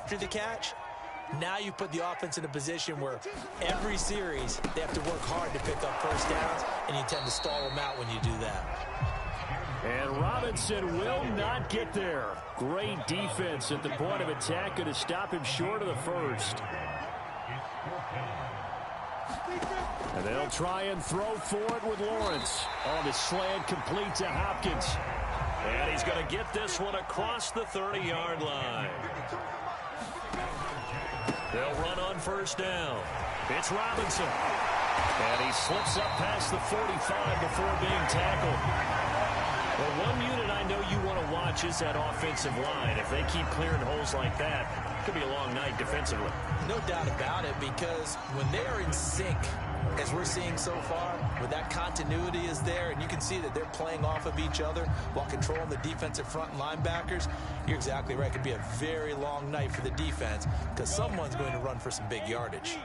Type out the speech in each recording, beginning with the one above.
after the catch, now you put the offense in a position where every series they have to work hard to pick up first downs, and you tend to stall them out when you do that. And Robinson will not get there. Great defense at the point of attack, going to stop him short of the first. And they'll try and throw for it with Lawrence. On the slant, complete to Hopkins. And he's going to get this one across the 30-yard line. They'll run on first down. It's Robinson. And he slips up past the 45 before being tackled. Well, one unit I know you want to watch is that offensive line. If they keep clearing holes like that, it could be a long night defensively. No doubt about it, because when they are in sync, as we're seeing so far, where that continuity is there, and you can see that they're playing off of each other while controlling the defensive front linebackers, you're exactly right. It could be a very long night for the defense because someone's going to run for some big yardage.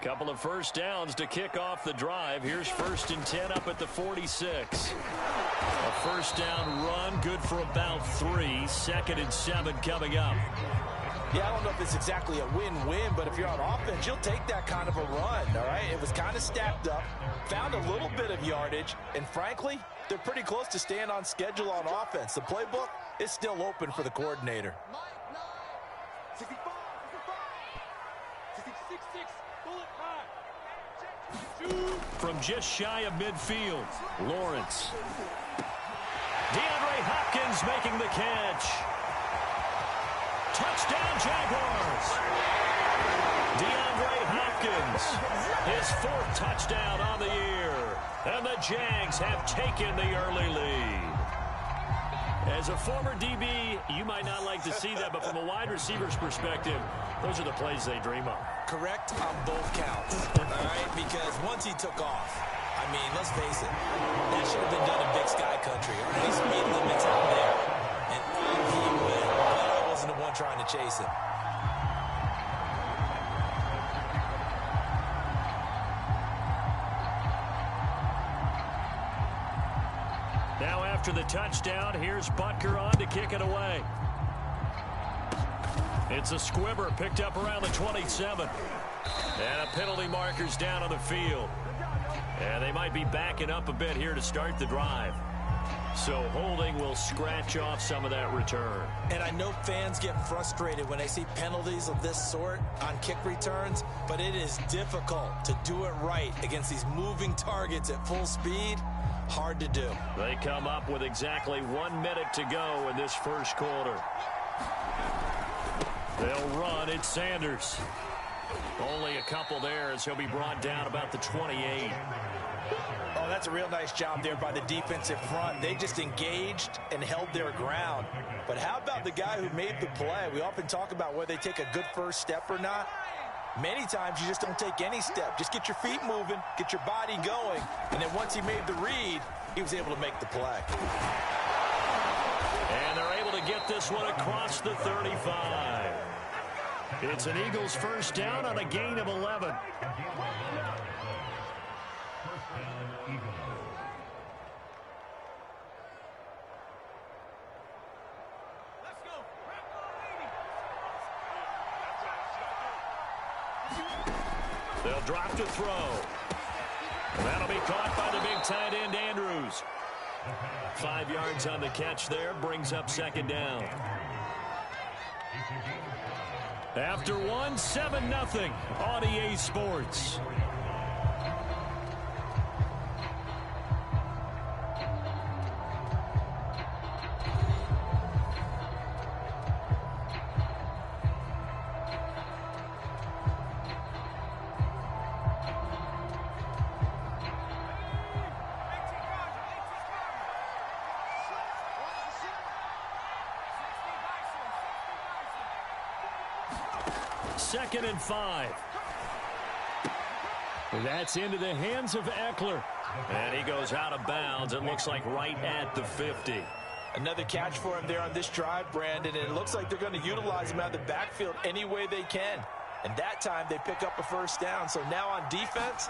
Couple of first downs to kick off the drive. Here's 1st and 10 up at the 46. A first down run, good for about 3. 2nd and 7 coming up. Yeah, I don't know if it's exactly a win-win, but if you're on offense, you'll take that kind of a run, all right? It was kind of stacked up, found a little bit of yardage, and frankly, they're pretty close to staying on schedule on offense. The playbook is still open for the coordinator. From just shy of midfield, Lawrence. DeAndre Hopkins making the catch. Touchdown, Jaguars. DeAndre Hopkins, his 4th touchdown on the year. And the Jags have taken the early lead. As a former DB, you might not like to see that, but from a wide receiver's perspective, those are the plays they dream of. Correct on both counts, all right? Because once he took off, I mean, let's face it, that should have been done in Big Sky Country. All right, speed limits out there. And on he went, but I wasn't the one trying to chase him. Now after the touchdown, here's Butker on to kick it away. It's a squibber picked up around the 27. And a penalty marker's down on the field. And they might be backing up a bit here to start the drive. So holding will scratch off some of that return. And I know fans get frustrated when they see penalties of this sort on kick returns, but it is difficult to do it right against these moving targets at full speed. Hard to do. They come up with exactly 1 minute to go in this first quarter. They'll run. It's Sanders. Only a couple there as he'll be brought down about the 28. Oh, that's a real nice job there by the defensive front. They just engaged and held their ground. But how about the guy who made the play? We often talk about whether they take a good first step or not. Many times you just don't take any step. Just get your feet moving, get your body going, and then once he made the read, he was able to make the play. And they're able to get this one across the 35. It's an Eagles first down on a gain of 11. They'll drop to throw. And that'll be caught by the big tight end, Andrews. 5 yards on the catch there, brings up 2nd down. After 1, 7-0 on EA Sports. Second and 5. That's into the hands of Eckler. And he goes out of bounds. It looks like right at the 50. Another catch for him there on this drive, Brandon, and it looks like they're going to utilize him out of the backfield any way they can. And that time they pick up a first down. So now on defense,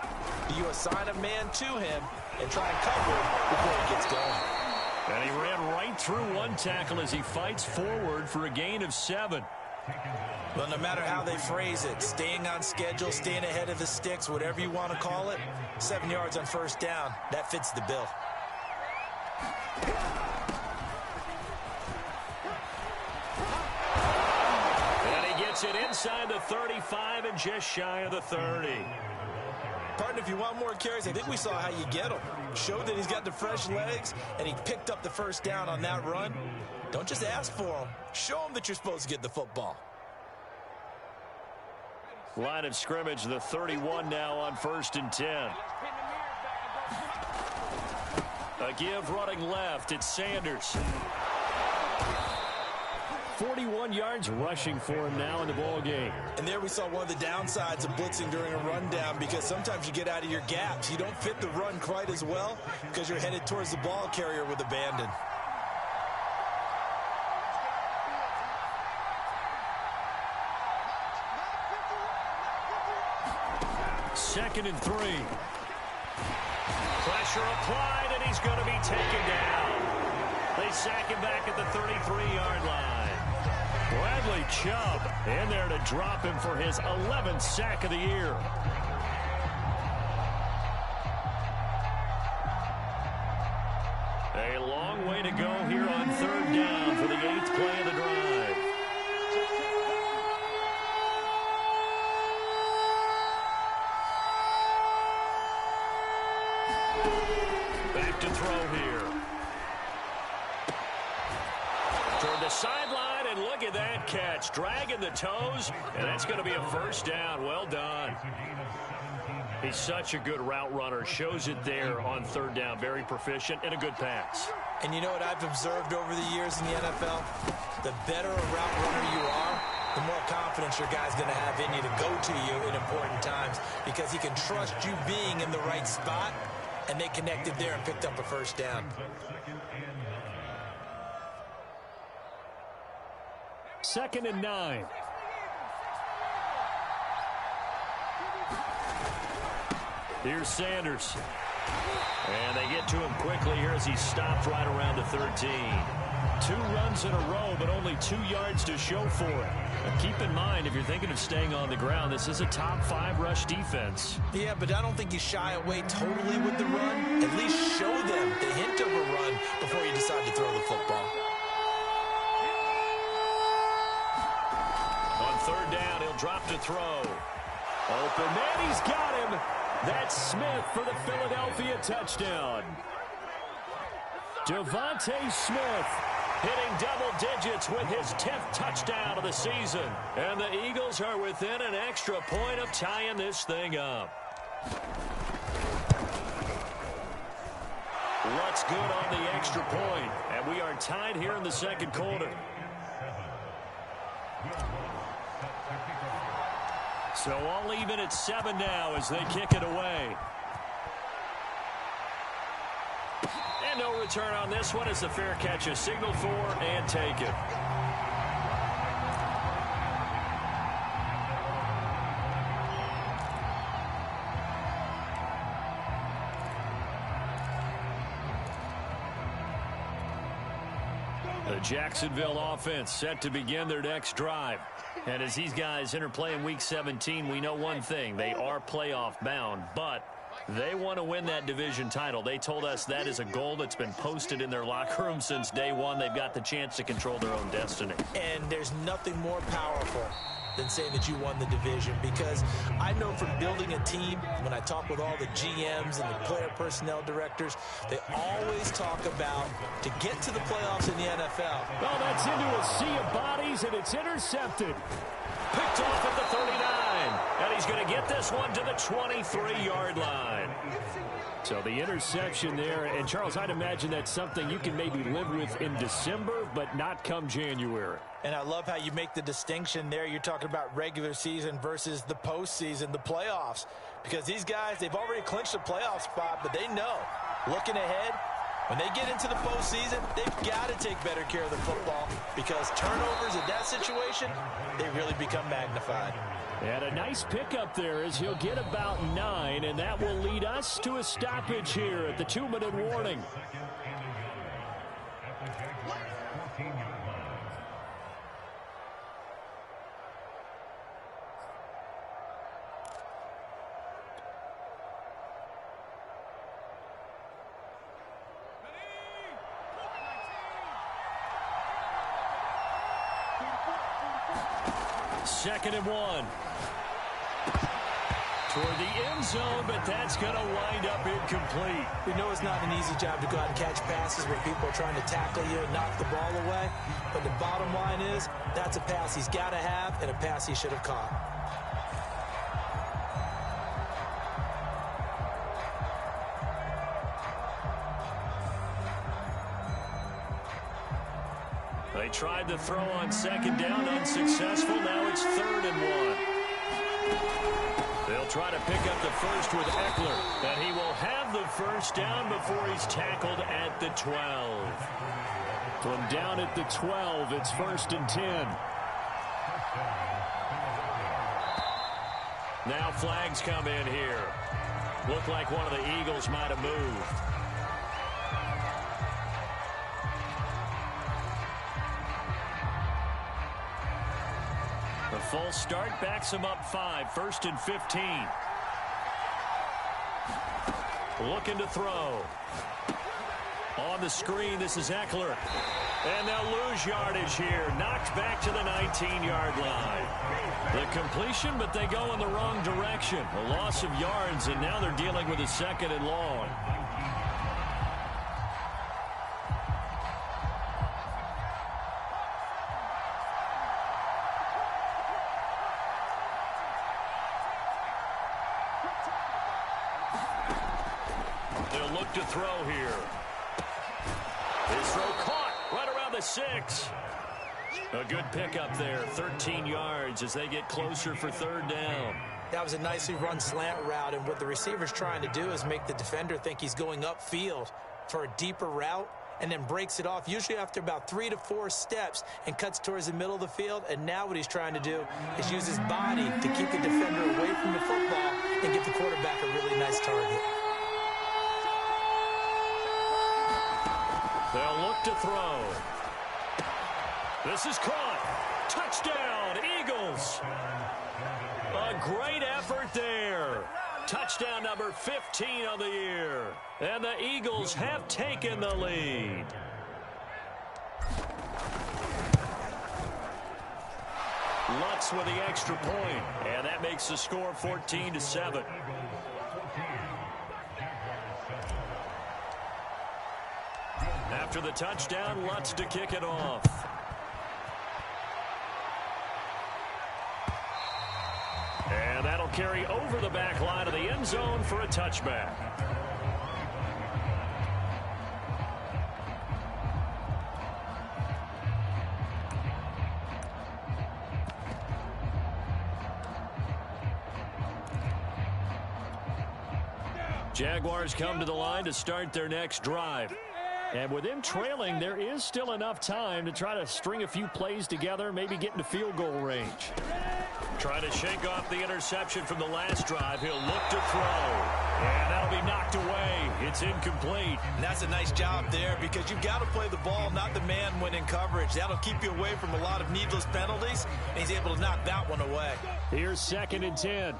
you assign a man to him and try and cover it before he gets going. And he ran right through one tackle as he fights forward for a gain of 7. Well, no matter how they phrase it, staying on schedule, staying ahead of the sticks, whatever you want to call it, 7 yards on first down, that fits the bill. And he gets it inside the 35 and just shy of the 30. Partner, if you want more carries, I think we saw how you get him. Showed that he's got the fresh legs, and he picked up the first down on that run. Don't just ask for him. Show him that you're supposed to get the football. Line of scrimmage, the 31 now on 1st and 10. A give running left. It's Sanders. 41 yards rushing for him now in the ball game. And there we saw one of the downsides of blitzing during a rundown, because sometimes you get out of your gaps. You don't fit the run quite as well because you're headed towards the ball carrier with abandon. Second and 3. Pressure applied, and he's going to be taken down. They sack him back at the 33-yard line. Bradley Chubb in there to drop him for his 11th sack of the year. A long way to go here on 3rd down for the 8th play of the drive. Back to throw here. Toward the sideline, and look at that catch. Dragging the toes, and that's going to be a first down. Well done. He's such a good route runner. Shows it there on 3rd down. Very proficient and a good pass. And you know what I've observed over the years in the NFL? The better a route runner you are, the more confidence your guy's going to have in you to go to you in important times, because he can trust you being in the right spot, and they connected there and picked up a first down. 2nd and 9. Here's Sanders. And they get to him quickly here as he stopped right around the 13. 2 runs in a row, but only 2 yards to show for it. Now keep in mind, if you're thinking of staying on the ground, this is a top 5 rush defense. Yeah, but I don't think you shy away totally with the run. At least show them the hint of a run before you decide to throw the football. On 3rd down, he'll drop to throw. Open man, he's got him. That's Smith for the Philadelphia touchdown. Devontae Smith hitting double digits with his 10th touchdown of the season. And the Eagles are within an extra point of tying this thing up. What's good on the extra point? And we are tied here in the 2nd quarter. So all even at 7 now as they kick it away. And no return on this one as the fair catch is signaled for and taken. The Jacksonville offense set to begin their next drive. And as these guys interplay in Week 17, we know one thing. They are playoff bound, but they want to win that division title. They told us that is a goal that's been posted in their locker room since day one. They've got the chance to control their own destiny. And there's nothing more powerful than saying that you won the division, because I know from building a team, when I talk with all the GMs and the player personnel directors, they always talk about to get to the playoffs in the NFL. Well, that's into a sea of bodies, and it's intercepted. Picked off at the 39, and he's going to get this one to the 23-yard line. So the interception there, and Charles, I'd imagine that's something you can maybe live with in December, but not come January. And I love how you make the distinction there. You're talking about regular season versus the postseason, the playoffs. Because these guys, they've already clinched a playoff spot, but they know, looking ahead, when they get into the postseason, they've got to take better care of the football, because turnovers in that situation, they really become magnified. And a nice pickup there as he'll get about 9, and that will lead us to a stoppage here at the 2-minute warning. 2nd and 1. Toward the end zone, but that's going to wind up incomplete. We know it's not an easy job to go out and catch passes where people are trying to tackle you and knock the ball away. But the bottom line is, that's a pass he's got to have and a pass he should have caught. They tried to throw on 2nd down, unsuccessful. Now it's 3rd and 1. They'll try to pick up the first with Eckler, and he will have the first down before he's tackled at the 12. From down at the 12, it's 1st and 10. Now flags come in here. Looked like one of the Eagles might have moved. The full start backs him up 5, 1st and 15. Looking to throw. On the screen, this is Eckler. And they'll lose yardage here. Knocked back to the 19-yard line. The completion, but they go in the wrong direction. A loss of yards, and now they're dealing with a 2nd and long. They'll look to throw here. His throw caught right around the 6. A good pickup there, 13 yards as they get closer for 3rd down. That was a nicely run slant route, and what the receiver's trying to do is make the defender think he's going upfield for a deeper route and then breaks it off, usually after about 3 to 4 steps, and cuts towards the middle of the field. And now what he's trying to do is use his body to keep the defender away from the football and give the quarterback a really nice target. They'll look to throw. This is caught. Touchdown, Eagles. A great effort there. Touchdown number 15 of the year. And the Eagles have taken the lead. Lutz with the extra point, and that makes the score 14-7. After the touchdown, Lutz to kick it off. And that'll carry over the back line of the end zone for a touchback. Jaguars come to the line to start their next drive. And with them trailing, there is still enough time to try to string a few plays together, maybe get into field goal range. Trying to shake off the interception from the last drive. He'll look to throw. And that'll be knocked away. It's incomplete. And that's a nice job there, because you've got to play the ball, not the man when in coverage. That'll keep you away from a lot of needless penalties, and he's able to knock that one away. Here's 2nd and 10.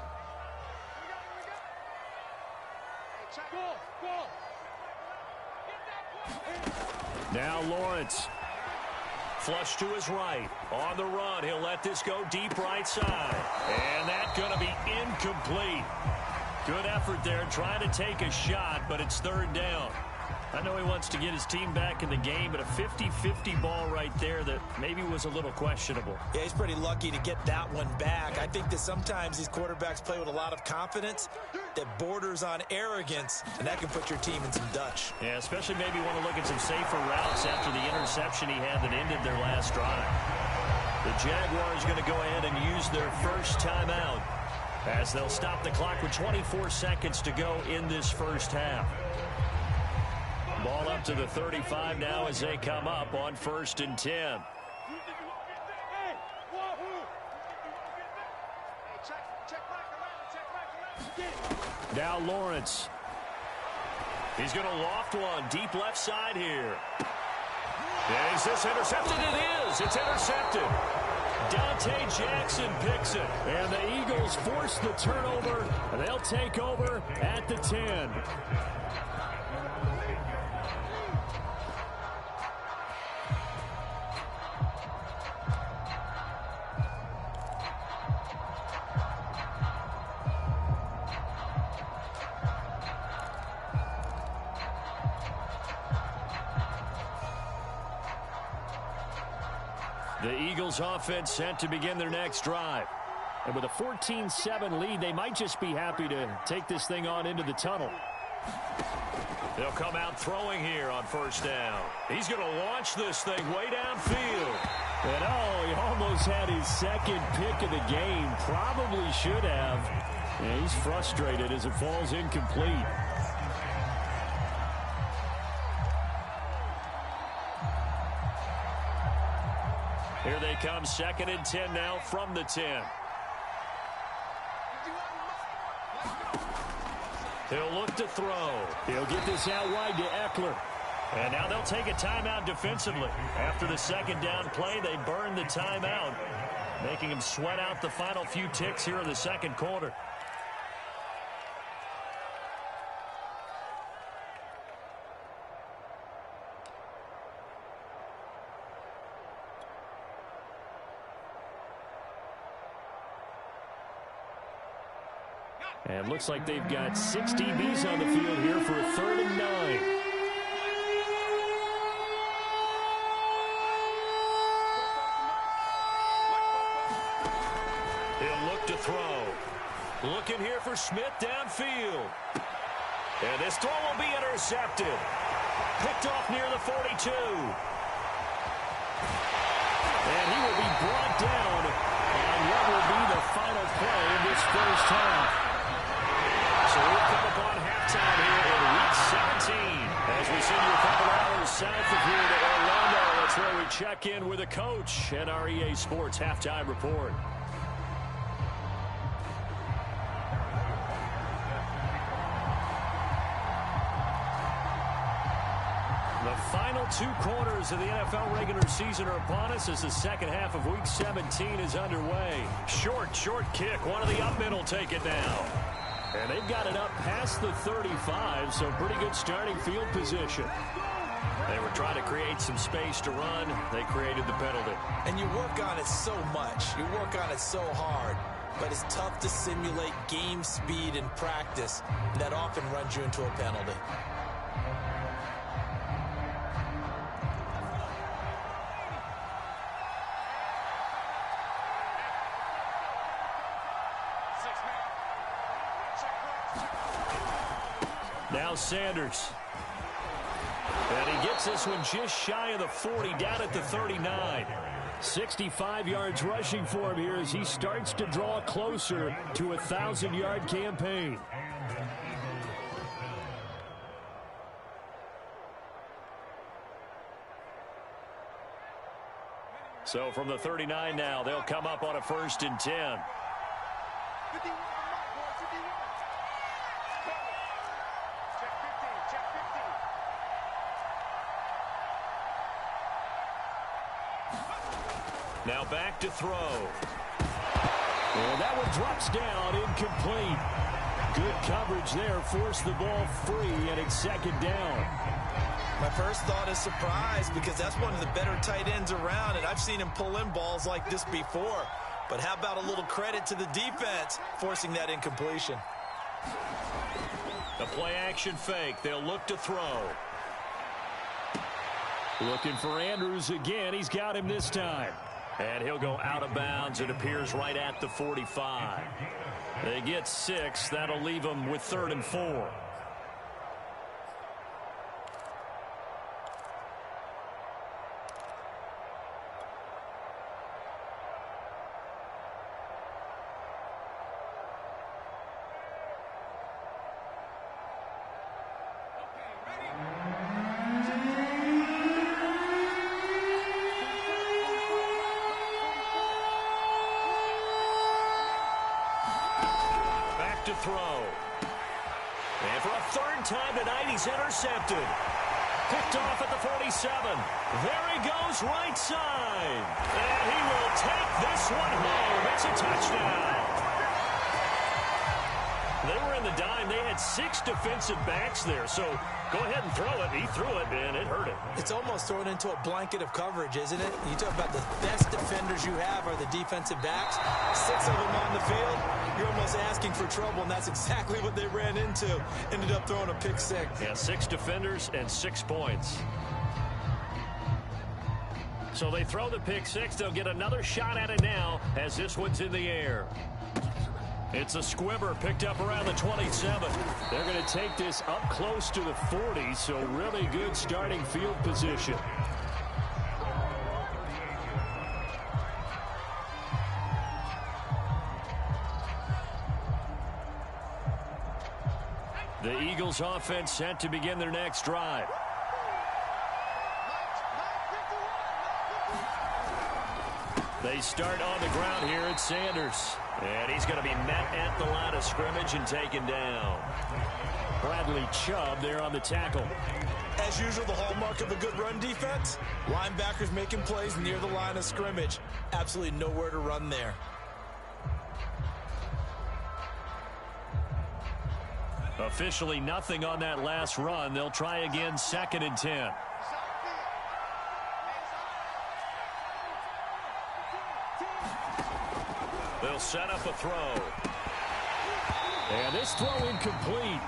Now Lawrence. Flush to his right. On the run. He'll let this go deep right side. And that's going to be incomplete. Good effort there trying to take a shot, but it's 3rd down. I know he wants to get his team back in the game, but a 50-50 ball right there that maybe was a little questionable. Yeah, he's pretty lucky to get that one back. I think that sometimes these quarterbacks play with a lot of confidence that borders on arrogance, and that can put your team in some Dutch. Yeah, especially maybe want to look at some safer routes after the interception he had that ended their last drive. The Jaguars going to go ahead and use their first timeout as they'll stop the clock with 24 seconds to go in this first half. Ball up to the 35 now as they come up on 1st and 10. Now Lawrence. He's going to loft one deep left side here. Is this intercepted? It is. It's intercepted. Dante Jackson picks it. And the Eagles force the turnover. And they'll take over at the 10. The Eagles offense set to begin their next drive. And with a 14-7 lead, they might just be happy to take this thing on into the tunnel. They'll come out throwing here on first down. He's going to launch this thing way downfield. And he almost had his second pick of the game. Probably should have. And he's frustrated as it falls incomplete. Here they come, 2nd and 10 now from the 10. He'll look to throw. He'll get this out wide to Eckler. And now they'll take a timeout defensively. After the second down play, they burn the timeout, making him sweat out the final few ticks here in the second quarter. And looks like they've got 6 DBs on the field here for a 3rd and 9. He'll look to throw. Looking here for Smith downfield. And this throw will be intercepted. Picked off near the 42. And he will be brought down on what will be the final play in this first half. So we'll come upon halftime here in Week 17 as we send you a couple hours south of here to Orlando. That's where we check in with a coach and our EA Sports Halftime Report. The final 2 quarters of the NFL regular season are upon us as the second half of Week 17 is underway. Short kick. One of the up men will take it now. And they've got it up past the 35, so pretty good starting field position. They were trying to create some space to run. They created the penalty. And you work on it so much. You work on it so hard. But it's tough to simulate game speed in practice. That often runs you into a penalty. Now Sanders. And he gets this one just shy of the 40, down at the 39. 65 yards rushing for him here as he starts to draw closer to a 1,000-yard campaign. So from the 39 now, they'll come up on a 1st and 10. Now back to throw. And that one drops down, incomplete. Good coverage there, forced the ball free, and it's 2nd down. My first thought is surprise because that's one of the better tight ends around, and I've seen him pull in balls like this before. But how about a little credit to the defense forcing that incompletion? The play-action fake. They'll look to throw. Looking for Andrews again. He's got him this time. And he'll go out of bounds. It appears right at the 45. They get 6. That'll leave them with 3rd and 4. To throw. And for a 3rd time tonight, he's intercepted. Picked off at the 47. There he goes, right side. And he will take this one home. It's a touchdown. They were in the dime. They had 6 defensive backs there. So go ahead and throw it. He threw it, and it hurt him. It's almost thrown into a blanket of coverage, isn't it? You talk about the best defenders you have are the defensive backs. 6 of them on the field. You're almost asking for trouble, and that's exactly what they ran into. Ended up throwing a pick 6. Yeah, 6 defenders and 6 points. So they throw the pick six. They'll get another shot at it now as this one's in the air. It's a squibber picked up around the 27. They're going to take this up close to the 40, so really good starting field position. The Eagles offense set to begin their next drive. They start on the ground here at Sanders. And he's going to be met at the line of scrimmage and taken down. Bradley Chubb there on the tackle. As usual, the hallmark of a good run defense, linebackers making plays near the line of scrimmage. Absolutely nowhere to run there. Officially nothing on that last run. They'll try again, 2nd and 10. They'll set up a throw. And this throw incomplete.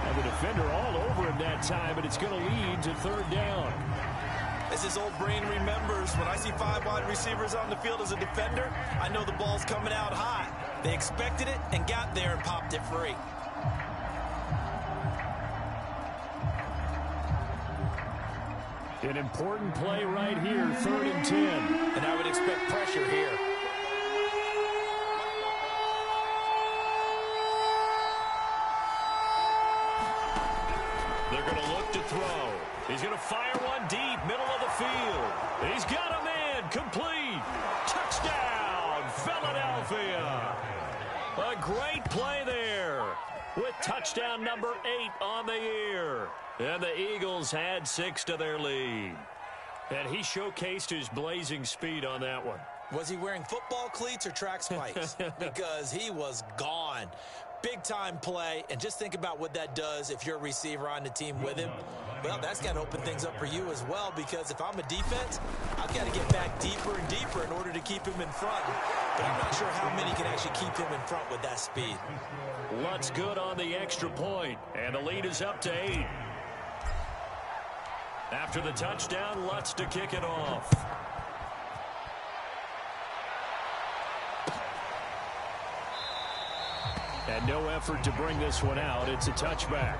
And the defender all over him that time, and it's going to lead to 3rd down. As his old brain remembers, when I see 5 wide receivers on the field as a defender, I know the ball's coming out hot. They expected it and got there and popped it free. An important play right here, 3rd and 10. And I would expect pressure here. They're going to look to throw. He's going to fire one deep, middle of the field. He's got a man, complete. Touchdown, Philadelphia. A great play there with touchdown number 8 on the year. And the Eagles had 6 to their lead. And he showcased his blazing speed on that one. Was he wearing football cleats or track spikes? Because he was gone. Big-time play, and just think about what that does if you're a receiver on the team with him. Well, that's got to open things up for you as well, because if I'm a defense, I've got to get back deeper and deeper in order to keep him in front. But I'm not sure how many can actually keep him in front with that speed. Lutz good on the extra point, and the lead is up to 8. After the touchdown, Lutz to kick it off. And no effort to bring this one out. It's a touchback.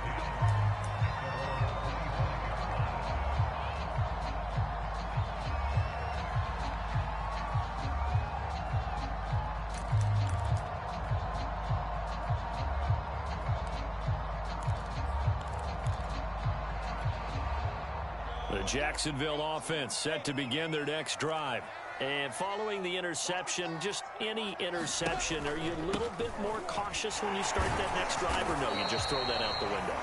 The Jacksonville offense set to begin their next drive. And following the interception, just any interception, are you a little bit more cautious when you start that next drive, or no, you just throw that out the window?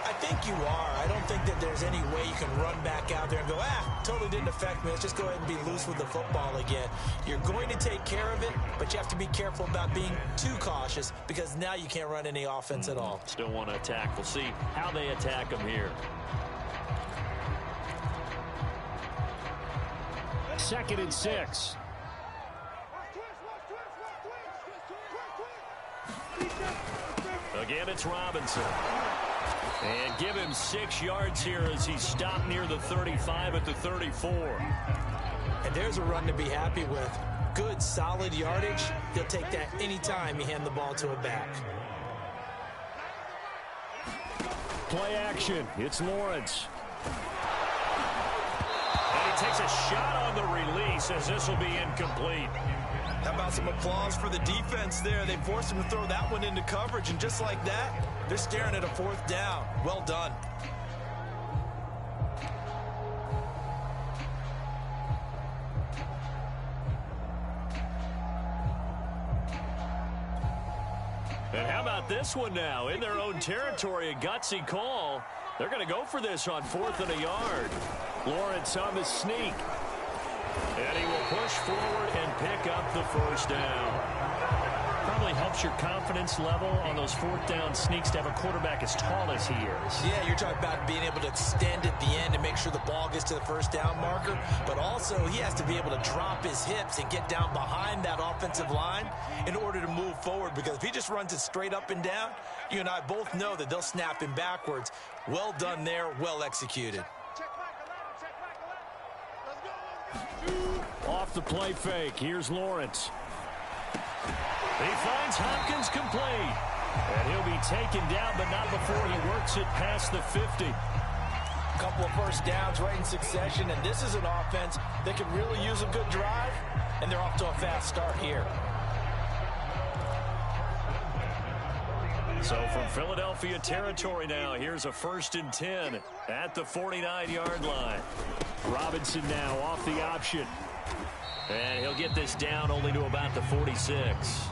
I think you are. I don't think that there's any way you can run back out there and go, totally didn't affect me. Let's just go ahead and be loose with the football again. You're going to take care of it, but you have to be careful about being too cautious, because now you can't run any offense at all. Still want to attack. We'll see how they attack them here. 2nd and 6. Again, it's Robinson. And give him 6 yards here as he stopped near the 35 at the 34. And there's a run to be happy with. Good, solid yardage. He'll take that anytime you hand the ball to a back. Play action. It's Lawrence. And he takes a shot on the release as this will be incomplete. How about some applause for the defense there? They forced him to throw that one into coverage, and just like that, they're staring at a 4th down. Well done. And how about this one now? In their own territory, a gutsy call. They're going to go for this on 4th and a yard. Lawrence on the sneak. And he will push forward and pick up the 1st down. Probably helps your confidence level on those 4th down sneaks to have a quarterback as tall as he is. Yeah, you're talking about being able to extend at the end and make sure the ball gets to the 1st down marker. But also, he has to be able to drop his hips and get down behind that offensive line in order to move forward. Because if he just runs it straight up and down, you and I both know that they'll snap him backwards. Well done there, well executed. Off the play fake, here's Lawrence. He finds Hopkins complete. And he'll be taken down, but not before he works it past the 50. A couple of first downs right in succession, and this is an offense that can really use a good drive, and they're off to a fast start here. So from Philadelphia territory now, here's a 1st and 10 at the 49-yard line. Robinson now off the option. And he'll get this down only to about the 46.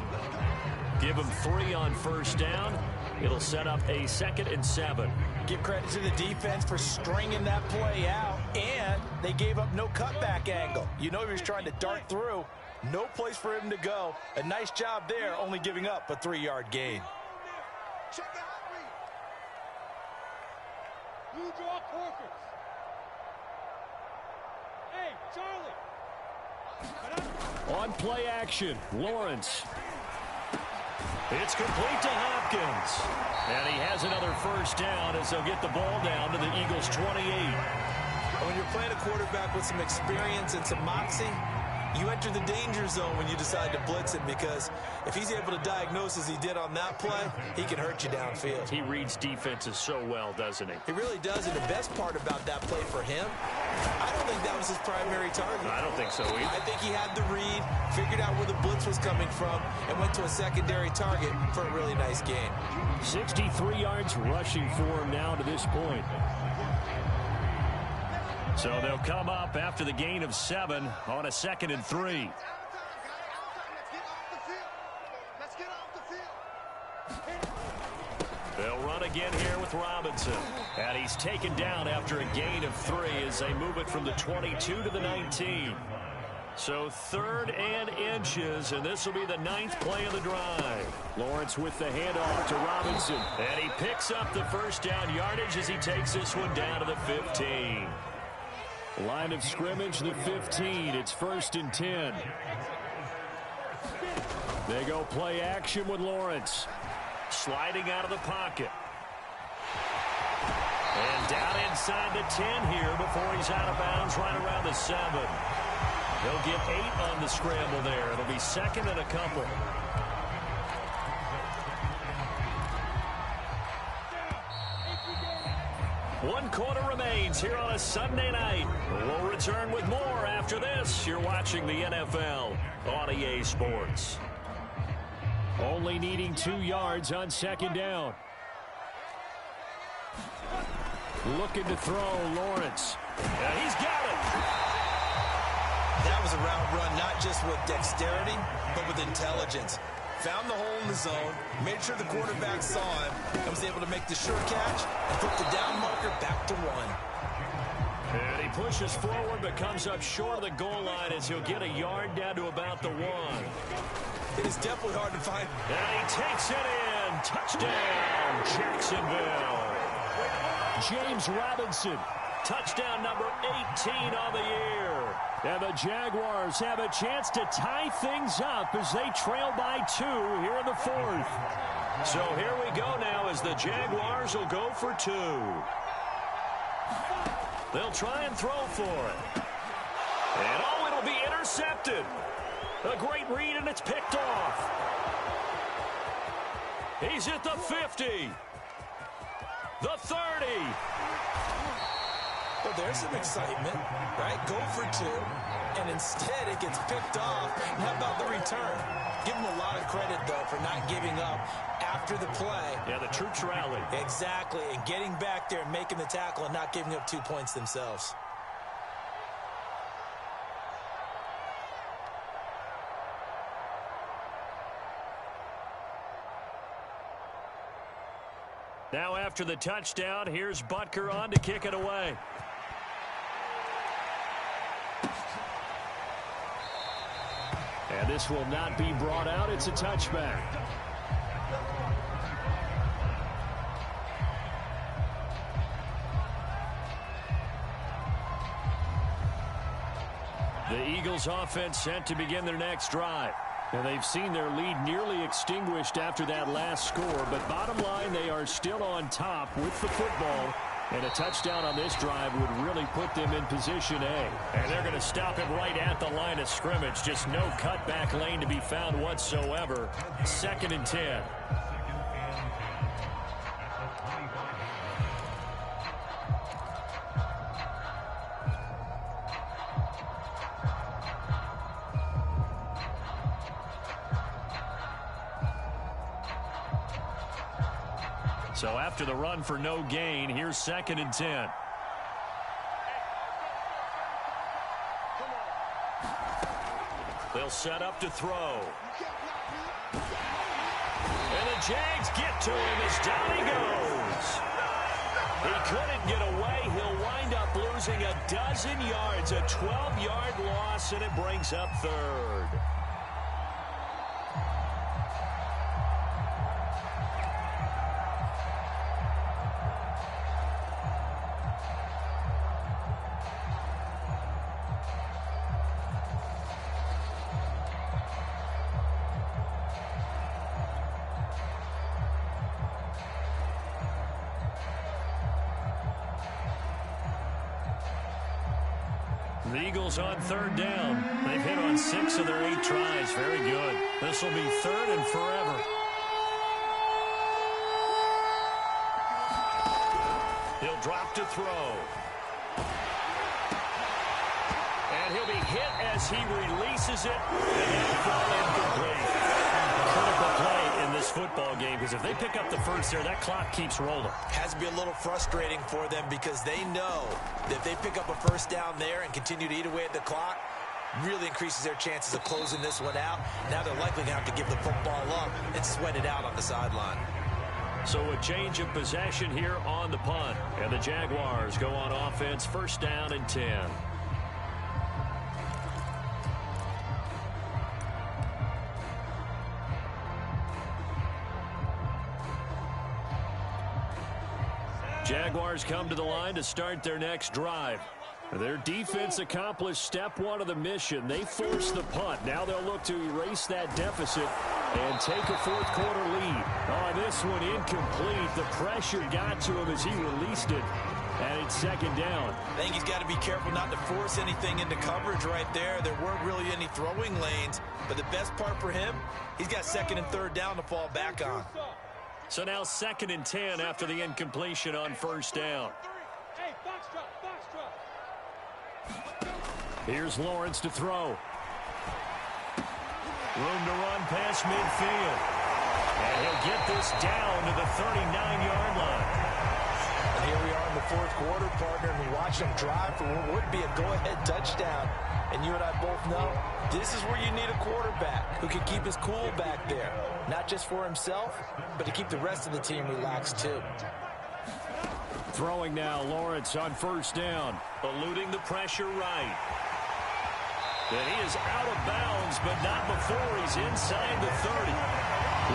Give him 3 on first down. It'll set up a 2nd and 7. Give credit to the defense for stringing that play out, and they gave up no cutback angle. You know he was trying to dart through. No place for him to go. A nice job there, only giving up a 3-yard gain. Check the hot read. You draw corkers. Hey, Charlie. On play action, Lawrence. It's complete to Hopkins. And he has another first down as they'll get the ball down to the Eagles' 28. When you're playing a quarterback with some experience and some moxie, you enter the danger zone when you decide to blitz him, because if he's able to diagnose as he did on that play, he can hurt you downfield. He reads defenses so well, doesn't he? He really does, and the best part about that play for him, I don't think that was his primary target. I don't think so either. I think he had the read, figured out where the blitz was coming from, and went to a secondary target for a really nice gain. 63 yards rushing for him now to this point. So they'll come up after the gain of 7 on a 2nd and 3. They'll run again here with Robinson. And he's taken down after a gain of 3 as they move it from the 22 to the 19. So 3rd and inches, and this will be the 9th play of the drive. Lawrence with the handoff to Robinson. And he picks up the first down yardage as he takes this one down to the 15. Line of scrimmage, the 15. It's 1st and 10. They go play action with Lawrence. Sliding out of the pocket. And down inside the 10 here before he's out of bounds right around the 7. They'll get 8 on the scramble there. It'll be 2nd and a couple. One quarter remains here on a Sunday night. We'll return with more after this. You're watching the NFL on EA Sports. Only needing 2 yards on 2nd down. Looking to throw, Lawrence. And he's got it. That was a route run, not just with dexterity, but with intelligence. Found the hole in the zone, made sure the quarterback saw him, and was able to make the sure catch and put the down marker back to 1. And he pushes forward, but comes up short of the goal line as he'll get a yard down to about the 1. It is definitely hard to find. And he takes it in. Touchdown, Jacksonville. James Robinson, touchdown number 18 on the year. And the Jaguars have a chance to tie things up as they trail by 2 here in the 4th. So here we go now as the Jaguars will go for 2. They'll try and throw for it. And oh, it'll be intercepted. A great read, and it's picked off. He's at the 50. The 30. Well, there's some excitement, right? Go for 2, and instead it gets picked off. And how about the return? Give him a lot of credit, though, for not giving up after the play. Yeah, the troops rallied. Exactly, and getting back there and making the tackle and not giving up 2 points themselves. Now after the touchdown, here's Butker on to kick it away. And this will not be brought out. It's a touchback. The Eagles offense set to begin their next drive. And they've seen their lead nearly extinguished after that last score. But bottom line, they are still on top with the football And a touchdown on this drive would really put them in position A. And they're going to stop him right at the line of scrimmage. Just no cutback lane to be found whatsoever. 2nd and 10. So after the run for no gain, here's 2nd and 10. They'll set up to throw. And the Jags get to him as down he goes. He couldn't get away. He'll wind up losing a dozen yards, a 12-yard loss, and it brings up 3rd. The Eagles on 3rd down. They've hit on 6 of their 8 tries. Very good. This will be 3rd and forever. He'll drop to throw. And he'll be hit as he releases it. And that'll fall incomplete. Critical play in this football game, because if they pick up the first there, that clock keeps rolling. Has to be a little frustrating for them because they know that if they pick up a first down there and continue to eat away at the clock, really increases their chances of closing this one out. Now they're likely going to have to give the football up and sweat it out on the sideline. So a change of possession here on the punt. And the Jaguars go on offense, 1st down and 10. Jaguars come to the line to start their next drive. Their defense accomplished step 1 of the mission. They forced the punt. Now they'll look to erase that deficit and take a 4th quarter lead. Oh, this one incomplete. The pressure got to him as he released it. And it's 2nd down. I think he's got to be careful not to force anything into coverage right there. There weren't really any throwing lanes. But the best part for him, he's got 2nd and 3rd down to fall back on. So now 2nd and 10 after the incompletion on 1st down. Hey, box drop, box drop. Here's Lawrence to throw. Room to run past midfield. And he'll get this down to the 39-yard line. And here we are in the 4th quarter, partner, and we watch them drive for what would be a go-ahead touchdown. And you and I both know this is where you need a quarterback who can keep his cool back there. Not just for himself, but to keep the rest of the team relaxed too. Throwing now, Lawrence on 1st down. Eluding the pressure right. And he is out of bounds, but not before he's inside the 30.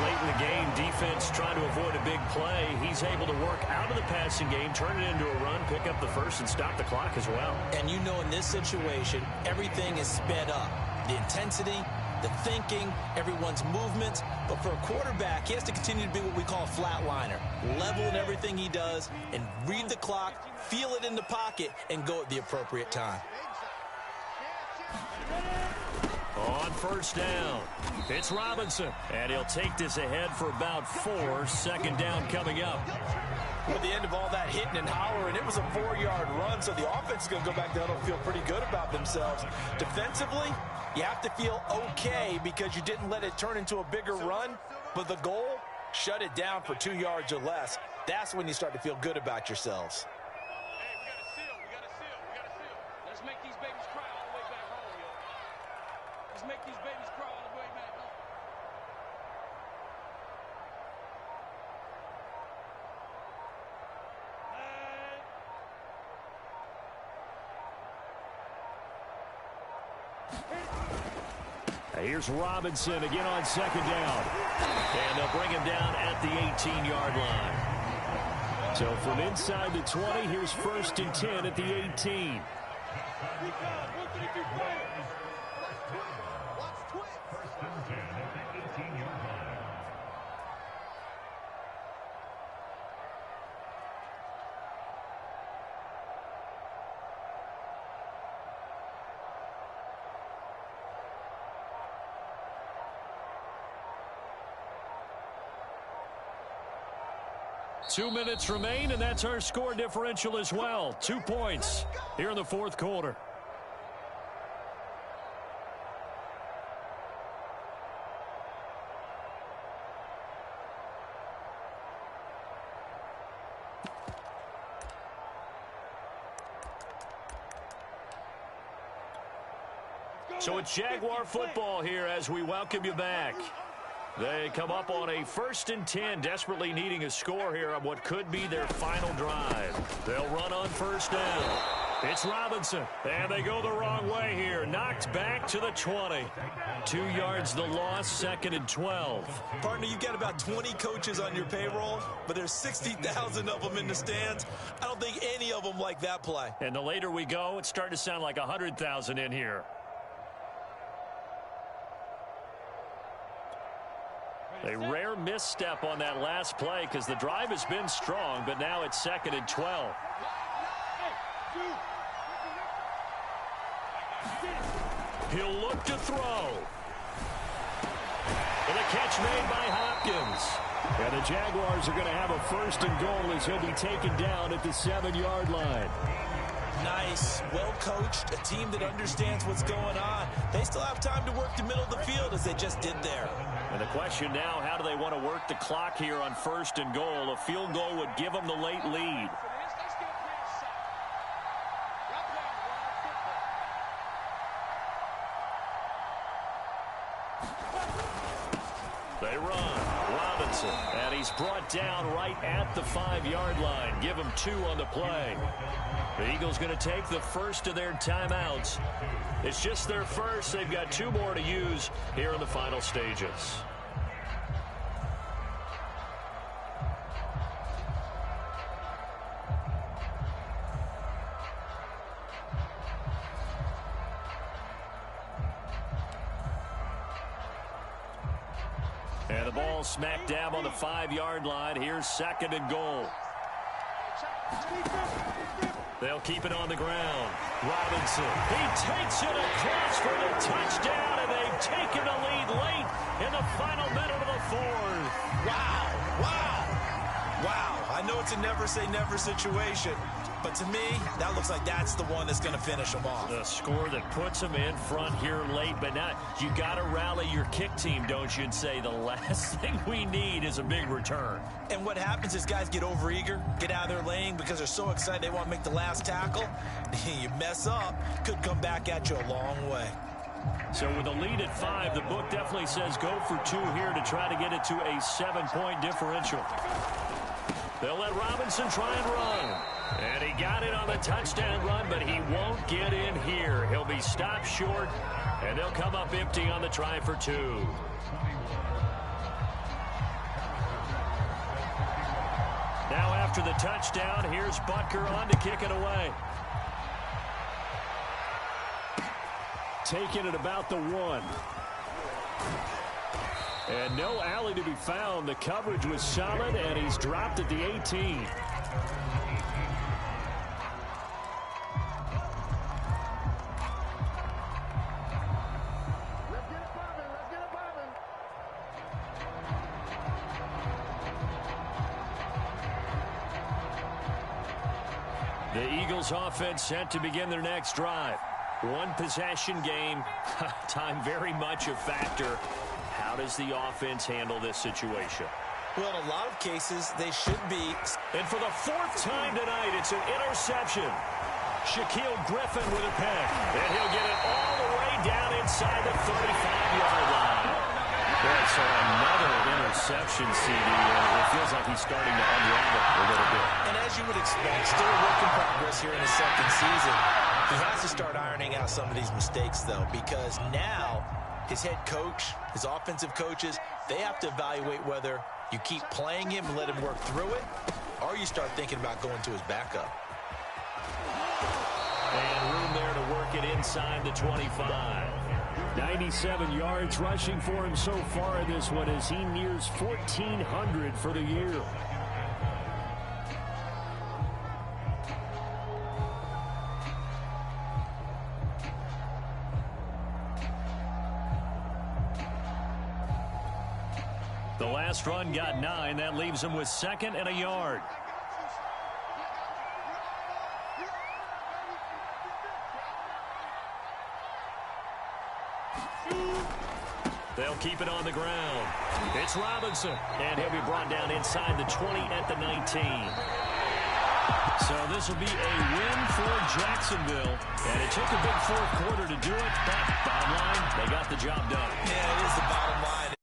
Late in the game, defense trying to avoid a big play. He's able to work out of the passing game, turn it into a run, pick up the first, and stop the clock as well. And you know in this situation, everything is sped up. The intensity, the thinking, everyone's movements. But for a quarterback, he has to continue to be what we call a flatliner. Level in everything he does and read the clock, feel it in the pocket, and go at the appropriate time. On 1st down, it's Robinson. And he'll take this ahead for about 4. 2nd down coming up. At the end of all that hitting and hollering, it was a 4-yard run, so the offense is going to go back down and feel pretty good about themselves. Defensively, you have to feel okay because you didn't let it turn into a bigger run, but the goal, shut it down for 2 yards or less. That's when you start to feel good about yourselves. Hey, we got a seal, we got a seal, we got a seal. Let's make these babies cry all the way back home, yo. Let's make these babies cry all the way back home. Here's Robinson again on 2nd down. And they'll bring him down at the 18-yard line. So from inside the 20, here's 1st and 10 at the 18. 2 minutes remain, and that's our score differential as well. 2 points here in the fourth quarter. So it's Jaguar football here as we welcome you back. They come up on a 1st and 10, desperately needing a score here on what could be their final drive. They'll run on 1st down. It's Robinson, and they go the wrong way here. Knocked back to the 20. 2 yards the loss, 2nd and 12. Partner, you've got about 20 coaches on your payroll, but there's 60,000 of them in the stands. I don't think any of them like that play. And the later we go, it's starting to sound like 100,000 in here. A rare misstep on that last play because the drive has been strong, but now it's 2nd and 12. He'll look to throw. And a catch made by Hopkins. And the Jaguars are going to have a 1st and goal as he'll be taken down at the 7-yard line. Nice, well-coached, a team that understands what's going on. They still have time to work the middle of the field as they just did there. And the question now, how do they want to work the clock here on 1st and goal? A field goal would give them the late lead. They run. Robinson, and he's brought down right at the 5-yard line. Give him 2 on the play. The Eagles going to take the first of their timeouts. It's just their first. They've got 2 more to use here in the final stages. And the ball smack dab on the 5-yard line. Here's 2nd and goal. They'll keep it on the ground. Robinson, he takes it across for the touchdown, and they've taken the lead late in the final minute of the 4th. Wow, wow, wow. I know it's a never-say-never situation, but to me, that looks like that's the one that's going to finish them off. The score that puts them in front here late, but now you got to rally your kick team, don't you, and say the last thing we need is a big return. And what happens is guys get overeager, get out of their lane because they're so excited they want to make the last tackle. You mess up, could come back at you a long way. So with a lead at 5, the book definitely says go for 2 here to try to get it to a 7-point differential. They'll let Robinson try and run. And he got it on the touchdown run, but he won't get in here. He'll be stopped short, and they'll come up empty on the try for 2. Now after the touchdown, here's Butker on to kick it away. Taking it about the 1. And no alley to be found. The coverage was solid, and he's dropped at the 18. The Eagles offense set to begin their next drive. 1 possession game. Time very much a factor. How does the offense handle this situation? Well, in a lot of cases, they should be. And for the 4th time tonight, it's an interception. Shaquille Griffin with a pick. And he'll get it all the way down inside the 35-yard line. Boy, so another interception, CD. It feels like he's starting to unravel a little bit. And as you would expect, still a work in progress here in his 2nd season. He has to start ironing out some of these mistakes, though, because now his head coach, his offensive coaches, they have to evaluate whether you keep playing him and let him work through it, or you start thinking about going to his backup. And room there to work it inside the 25. 97 yards rushing for him so far in this one as he nears 1,400 for the year. The last run got 9. That leaves him with 2nd and a yard. They'll keep it on the ground. It's Robinson, and he'll be brought down inside the 20 at the 19. So this will be a win for Jacksonville, and it took a big fourth quarter to do it, but bottom line, they got the job done. Yeah, it is the bottom line.